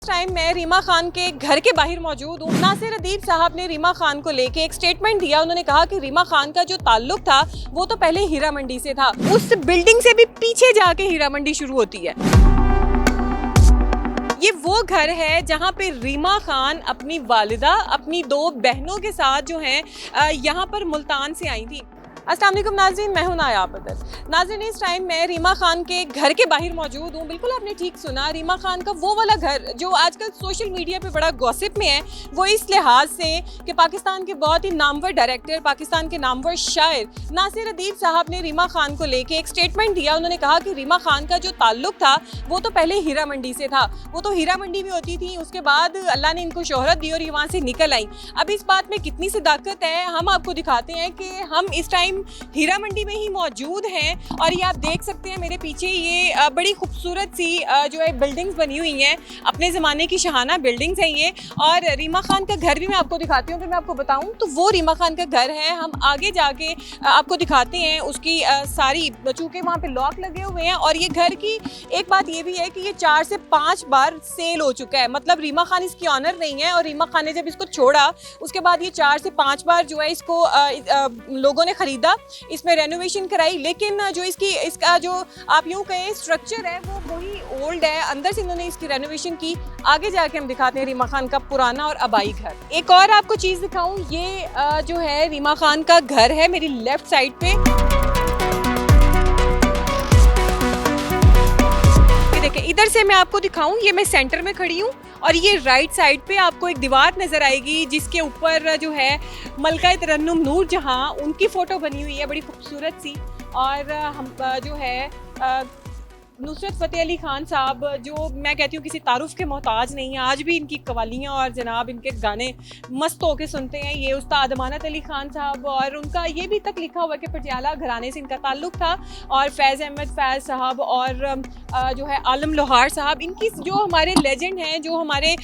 Time मैं रीमा खान के घर के बाहर मौजूद हूँ। नासिर अदीब साहब ने रीमा खान को लेके एक स्टेटमेंट दिया। उन्होंने कहा कि रीमा खान का जो ताल्लुक था वो तो पहले हीरा मंडी से था, उस बिल्डिंग से भी पीछे जाके हीरा मंडी शुरू होती है। ये वो घर है जहाँ पे रीमा खान अपनी वालिदा अपनी दो बहनों के साथ जो हैं यहाँ पर मुल्तान से आई थी। अस्सलाम वालेकुम नाज़रीन, मैं हूं नायाब बदर। नाज़रीन, इस टाइम मैं रीमा खान के घर के बाहर मौजूद हूं। बिल्कुल आपने ठीक सुना, रीमा खान का वो वाला घर जो आजकल सोशल मीडिया पे बड़ा गॉसिप में है। वो इस लिहाज से कि पाकिस्तान के बहुत ही नामवर डायरेक्टर, पाकिस्तान के नामवर शायर नासिर अदीब साहब ने रीमा खान को लेके एक स्टेटमेंट दिया। उन्होंने कहा कि रीमा खान का जो ताल्लुक था वो तो पहले हीरा मंडी से था, वो तो हीरा मंडी में होती थी, उसके बाद अल्लाह ने इनको शोहरत दी और ये वहाँ से निकल आई। अब इस बात में कितनी सदाकत है हम आपको दिखाते हैं कि हम इस टाइम हीरा मंडी में ही मौजूद हैं। और ये आप देख सकते हैं मेरे पीछे ये बड़ी खूबसूरत सी जो है बिल्डिंग्स बनी हुई हैं, अपने ज़माने की शहाना बिल्डिंग्स हैं ये। और रीमा खान का घर भी मैं आपको दिखाती हूँ। अगर मैं आपको बताऊँ तो वो रीमा खान का घर है। हम आगे जाके आपको दिखाते हैं उसकी सारी, चूँकि वहाँ पे लॉक लगे हुए हैं। और ये घर की एक बात ये भी है कि ये 4 से 5 बार सेल हो चुका है, मतलब रीमा खान इसकी ऑनर नहीं है। और रीमा खान ने जब इसको छोड़ा उसके बाद ये 4 से 5 बार जो है इसको लोगों ने ख़रीदा, इसमें रेनोवेशन कराई। लेकिन जो इसका जो आप यूँ कहें स्ट्रक्चर है वो वही ओल्ड है। अंदर से इन्होंने इसकी रेनोवेशन की। आगे जाके हम दिखाते हैं रीमा खान का पुराना और आबाई घर। एक और आपको चीज़ दिखाऊं, ये जो है रीमा खान का घर है मेरी लेफ्ट साइड पे। देखिए इधर से मैं आपको दिखाऊं, ये मैं सेंटर में खड़ी हूँ और ये राइट साइड पे आपको एक दीवार नज़र आएगी जिसके ऊपर जो है मलका तरन्नुम नूर जहाँ उनकी फ़ोटो बनी हुई है, बड़ी खूबसूरत सी। और हम जो है नुसरत फ़तेह अली खान साहब, जो मैं कहती हूँ किसी तारुफ के मोहताज नहीं है। आज भी इनकी कवालियाँ और जनाब इनके गाने मस्त होके सुनते हैं। ये उस्ताद अमानत अली खान साहब, और उनका ये भी तक लिखा हुआ है कि पटियाला घराने से इनका ताल्लुक़ था। और फैज़ अहमद फैज़ साहब और जो है आलम लोहार साहब, इनकी जो हमारे लेजेंड हैं, जो हमारे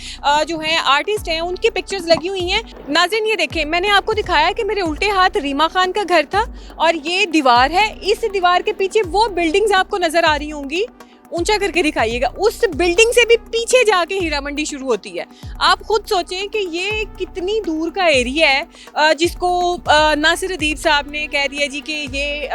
जो हैं आर्टिस्ट हैं, उनकी पिक्चर्स लगी हुई हैं। नाज़रीन ये देखें, मैंने आपको दिखाया कि मेरे उल्टे हाथ रीमा खान का घर था और ये दीवार है। इस दीवार के पीछे वो बिल्डिंग्स आपको नज़र आ रही होंगी, ऊंचा करके दिखाइएगा। उस बिल्डिंग से भी पीछे जाके हीरा मंडी शुरू होती है। आप खुद सोचें कि ये कितनी दूर का एरिया है जिसको नासिर अदीब साहब ने कह दिया जी कि ये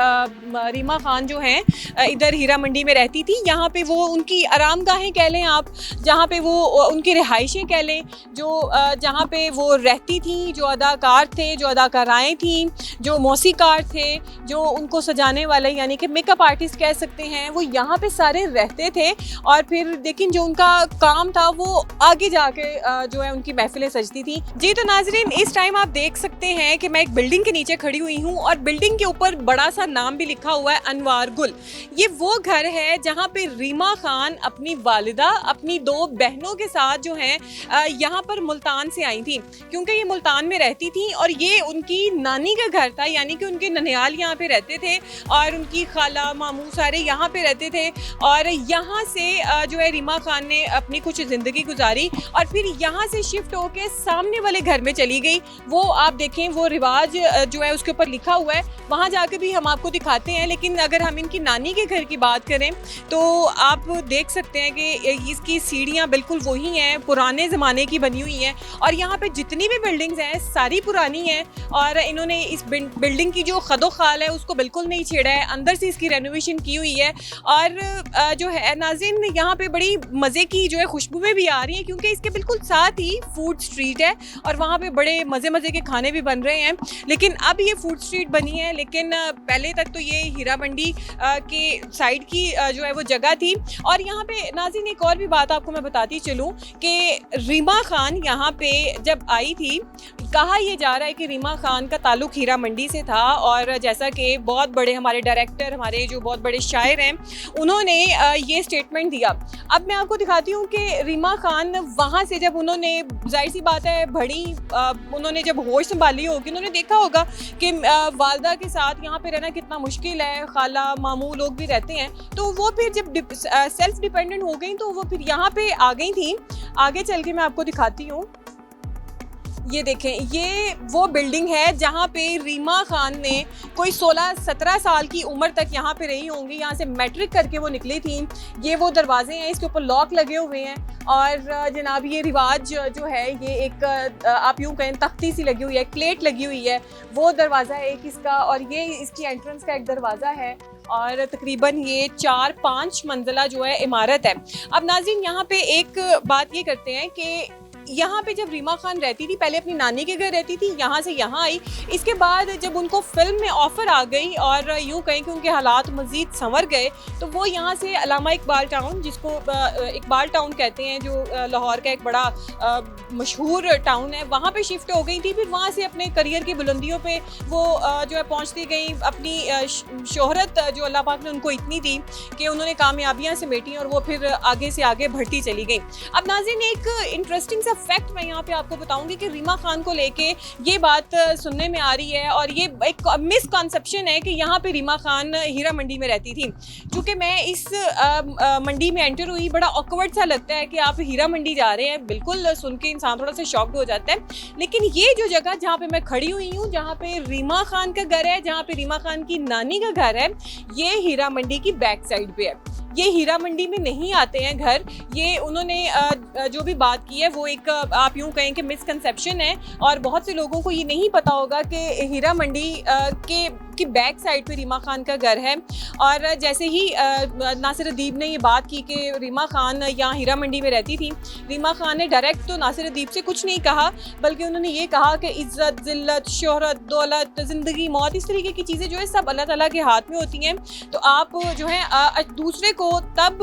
रीमा खान जो हैं इधर हीरा मंडी में रहती थी। यहाँ पे वो उनकी आरामगाहें कह लें आप, जहाँ पे वो उनकी रिहाइशें कह लें, जो जहाँ पे वो रहती थी, जो अदाकार थे, जो अदाकाराएँ थीं, जो मौसीकार थे, जो उनको सजाने वाले यानी कि मेकअप आर्टिस्ट कह सकते हैं, वो यहाँ पे सारे रहते थे। और फिर लेकिन जो उनका काम था वो आगे जाके जो है उनकी महफिलें सजती थी। जी तो नाजरीन, इस टाइम आप देख सकते हैं कि मैं एक बिल्डिंग के नीचे खड़ी हुई हूँ और बिल्डिंग के ऊपर बड़ा सा नाम भी लिखा हुआ है अनवार गुल। ये वो घर है जहाँ पे रीमा खान अपनी वालिदा अपनी दो बहनों के साथ जो हैं यहाँ पर मुल्तान से आई थी, क्योंकि ये मुल्तान में रहती थी और ये उनकी नानी का घर था, यानी कि उनके ननिहाल यहाँ पे रहते थे और उनकी खाला मामू सारे यहाँ पे रहते थे। और यहाँ से जो है रीमा खान ने अपनी कुछ ज़िंदगी गुजारी और फिर यहाँ से शिफ्ट होके सामने वाले घर में चली गई। वो आप देखें, वो रिवाज जो है उसके ऊपर लिखा हुआ है, वहाँ जाके भी हम आपको दिखाते हैं। लेकिन अगर हम इनकी नानी के घर की बात करें तो आप देख सकते हैं कि इसकी सीढ़ियाँ बिल्कुल वही हैं, पुराने ज़माने की बनी हुई हैं। और यहाँ पे जितनी भी बिल्डिंग्स हैं सारी पुरानी हैं और इन्होंने इस बिल्डिंग की जो खदो खाल है उसको बिल्कुल नहीं छेड़ा है, अंदर से इसकी रेनोवेशन की हुई है। और जो है नाज़रीन, यहाँ पे बड़ी मज़े की जो है खुशबुएं भी आ रही हैं, क्योंकि इसके बिल्कुल साथ ही फूड स्ट्रीट है और वहाँ पे बड़े मज़े के खाने भी बन रहे हैं। लेकिन अब ये फूड स्ट्रीट बनी है, लेकिन पहले तक तो ये हीरा मंडी के साइड की जो है वो जगह थी। और यहाँ पे नाज़रीन एक और भी बात आपको मैं बताती चलूँ कि रीमा खान यहाँ पे जब आई थी, कहा यह जा रहा है कि रीमा खान का ताल्लुक़ हीरा मंडी से था। और जैसा कि बहुत बड़े हमारे डायरेक्टर, हमारे जो बहुत बड़े शायर हैं, उन्होंने ये स्टेटमेंट दिया। अब मैं आपको दिखाती हूँ कि रीमा खान वहाँ से जब उन्होंने, जाहिर सी बात है बड़ी, उन्होंने जब होश संभाली होगी, उन्होंने देखा होगा कि वालदा के साथ यहाँ पे रहना कितना मुश्किल है, खाला मामू लोग भी रहते हैं। तो वो फिर जब सेल्फ डिपेंडेंट हो गई तो वो फिर यहाँ पे आ गई थी। आगे चल के मैं आपको दिखाती हूँ। ये देखें, ये वो बिल्डिंग है जहाँ पे रीमा खान ने कोई 16-17 साल की उम्र तक यहाँ पे रही होंगी। यहाँ से मैट्रिक करके वो निकली थी। ये वो दरवाजे हैं, इसके ऊपर लॉक लगे हुए हैं और जनाब ये रिवाज जो है, ये एक आप यूँ कहें तख्ती सी लगी हुई है, प्लेट लगी हुई है, वो दरवाज़ा है एक इसका, और ये इसकी एंट्रेंस का एक दरवाज़ा है और तकरीबन ये 4-5 मंजिला जो है इमारत है। अब नाज़रीन यहाँ पे एक बात ये करते हैं कि यहाँ पे जब रीमा खान रहती थी, पहले अपनी नानी के घर रहती थी, यहाँ से यहाँ आई। इसके बाद जब उनको फिल्म में ऑफ़र आ गई और यूँ कहें कि उनके हालात मज़ीद संवर गए, तो वो यहाँ से अल्लामा इकबाल टाउन, जिसको इकबाल टाउन कहते हैं, जो लाहौर का एक बड़ा मशहूर टाउन है, वहाँ पे शिफ्ट हो गई थी। फिर वहाँ से अपने करियर की बुलंदियों पे वो जो है पहुँचती गई। अपनी शोहरत जो अल्लाह पाक ने उनको इतनी दी कि उन्होंने कामयाबियाँ समेटी और वो फिर आगे से आगे बढ़ती चली गई। अब नाज़रीन एक इंटरेस्टिंग फैक्ट मैं यहाँ पे आपको बताऊंगी कि रीमा खान को लेके ये बात सुनने में आ रही है और ये एक मिसकॉन्सेप्शन है कि यहाँ पे रीमा खान हीरा मंडी में रहती थी। क्योंकि मैं इस मंडी में एंटर हुई, बड़ा ऑकवर्ड सा लगता है कि आप हीरा मंडी जा रहे हैं, बिल्कुल सुन के इंसान थोड़ा सा शॉक्ड हो जाता है। लेकिन ये जो जगह जहाँ पे मैं खड़ी हुई हूँ, जहाँ पे रीमा खान का घर है, जहाँ पे रीमा खान की नानी का घर है, ये हीरा मंडी की बैक साइड पे है। ये हीरा मंडी में नहीं आते हैं घर। ये उन्होंने जो भी बात की है वो एक आप यूँ कहें कि मिसकंसेप्शन है और बहुत से लोगों को ये नहीं पता होगा कि हीरा मंडी की बैक साइड पे रीमा खान का घर है। और जैसे ही नासिर अदीब ने ये बात की कि रीमा खान यहाँ हीरा मंडी में रहती थी, रीमा खान ने डायरेक्ट तो नासिर अदीब से कुछ नहीं कहा, बल्कि उन्होंने ये कहा कि इज़्ज़त, ज़िल्लत, शोहरत, दौलत, ज़िंदगी, मौत, इस तरीके की चीज़ें जो है सब अल्लाह ताला के हाथ में होती हैं। तो आप जो है दूसरे को तब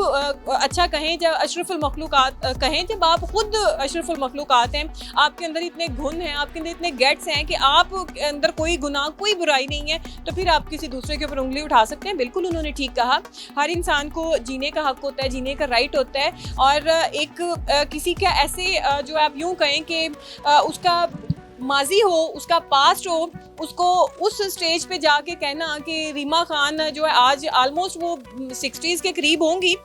अच्छा कहें जब अशरफुल मखलूकात कहें, जब आप खुद अशरफुल मखलूकात हैं, आपके अंदर इतने गुण हैं, आपके अंदर इतने गेट्स हैं कि आप अंदर कोई गुनाह, कोई बुराई नहीं है, तो फिर आप किसी दूसरे के ऊपर उंगली उठा सकते हैं। बिल्कुल उन्होंने ठीक कहा। हर इंसान को जीने का हक होता है, जीने का राइट होता है। और एक किसी का ऐसे जो आप यूँ कहें कि उसका माजी हो, उसका पास्ट हो, उसको उस स्टेज पे जाके कहना कि रीमा खान जो है आज ऑलमोस्ट वो 60s के करीब होंगी।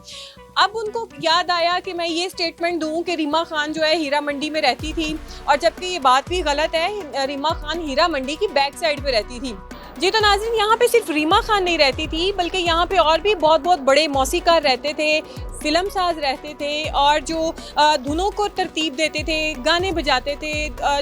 अब उनको याद आया कि मैं ये स्टेटमेंट दूं कि रीमा खान जो है हीरा मंडी में रहती थी, और जबकि ये बात भी गलत है। रीमा खान हीरा मंडी की बैक साइड पे रहती थी। जी तो नाज़रीन, यहाँ पे सिर्फ रीमा खान नहीं रहती थी, बल्कि यहाँ पे और भी बहुत बहुत बड़े मौसीकार रहते थे, फिल्म साज रहते थे, और जो धुनों को तरतीब देते थे, गाने बजाते थे,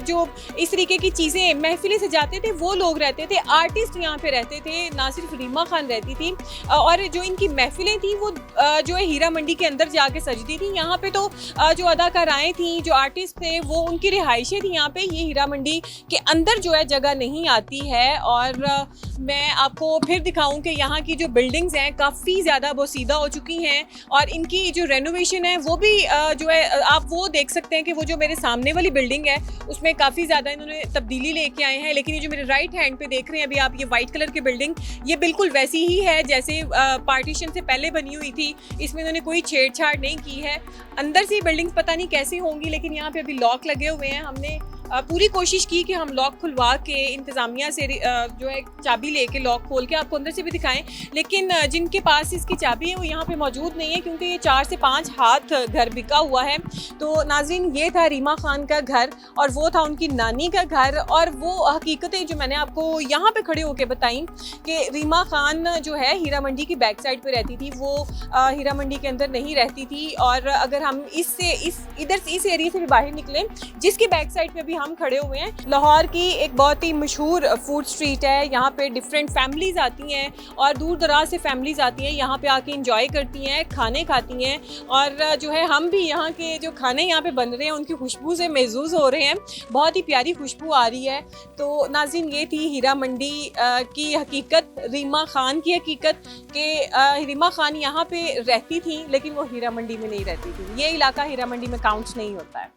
जो इस तरीके की चीज़ें महफिलें सजाते थे, वो लोग रहते थे। आर्टिस्ट यहाँ पे रहते थे, ना सिर्फ रीमा खान रहती थी। और जो इनकी महफिलें थी वो जो है हीरा मंडी के अंदर जाके सजती थी। यहाँ पे तो जो अदाकाराएँ थी, जो आर्टिस्ट थे, वो उनकी रिहाइशें थी यहाँ पे। ये हीरा मंडी के अंदर जो है जगह नहीं आती है। और मैं आपको फिर दिखाऊं कि यहाँ की जो बिल्डिंग्स हैं काफ़ी ज़्यादा बोसीदा हो चुकी हैं, और इनकी जो रेनोवेशन है वो भी जो है आप वो देख सकते हैं कि वो जो मेरे सामने वाली बिल्डिंग है उसमें काफ़ी ज़्यादा इन्होंने तब्दीली लेके आए हैं। लेकिन ये जो मेरे राइट हैंड पे देख रहे हैं अभी आप, ये वाइट कलर की बिल्डिंग, ये बिल्कुल वैसी ही है जैसे पार्टीशन से पहले बनी हुई थी। इसमें इन्होंने कोई छेड़छाड़ नहीं की है। अंदर से बिल्डिंग्स पता नहीं कैसी होंगी, लेकिन यहाँ पे अभी लॉक लगे हुए हैं। हमने पूरी कोशिश की कि हम लॉक खुलवा के इंतज़ामिया से जो है चाबी लेके लॉक खोल के आपको अंदर से भी दिखाएं, लेकिन जिनके पास इसकी चाबी है वो यहाँ पे मौजूद नहीं है, क्योंकि ये 4 से 5 हाथ घर बिका हुआ है। तो नाज़रीन, ये था रीमा खान का घर और वो था उनकी नानी का घर। और वो हकीकतें जो मैंने आपको यहाँ पे खड़े होकर बताई कि रीमा खान जो है हीरा मंडी की बैक साइड पर रहती थी, वो हीरा मंडी के अंदर नहीं रहती थी। और अगर हम इधर से इस एरिया से भी बाहर निकलें, जिसकी बैक साइड पे भी हम खड़े हुए हैं, लाहौर की एक बहुत ही मशहूर फूड स्ट्रीट है। यहाँ पे डिफरेंट फैमिलीज आती हैं और दूर दराज से फैमिलीज आती हैं, यहाँ पे आके इंजॉय करती हैं, खाने खाती हैं। और जो है हम भी यहाँ के जो खाने यहाँ पे बन रहे हैं उनकी खुशबू से महसूस हो रहे हैं, बहुत ही प्यारी खुशबू आ रही है। तो नाज़रीन, ये थी हीरा मंडी की हकीकत, रीमा खान की हकीकत कि रीमा खान यहाँ पे रहती थी लेकिन वो हीरा मंडी में नहीं रहती थी। ये इलाका हीरा मंडी में काउंट नहीं होता है।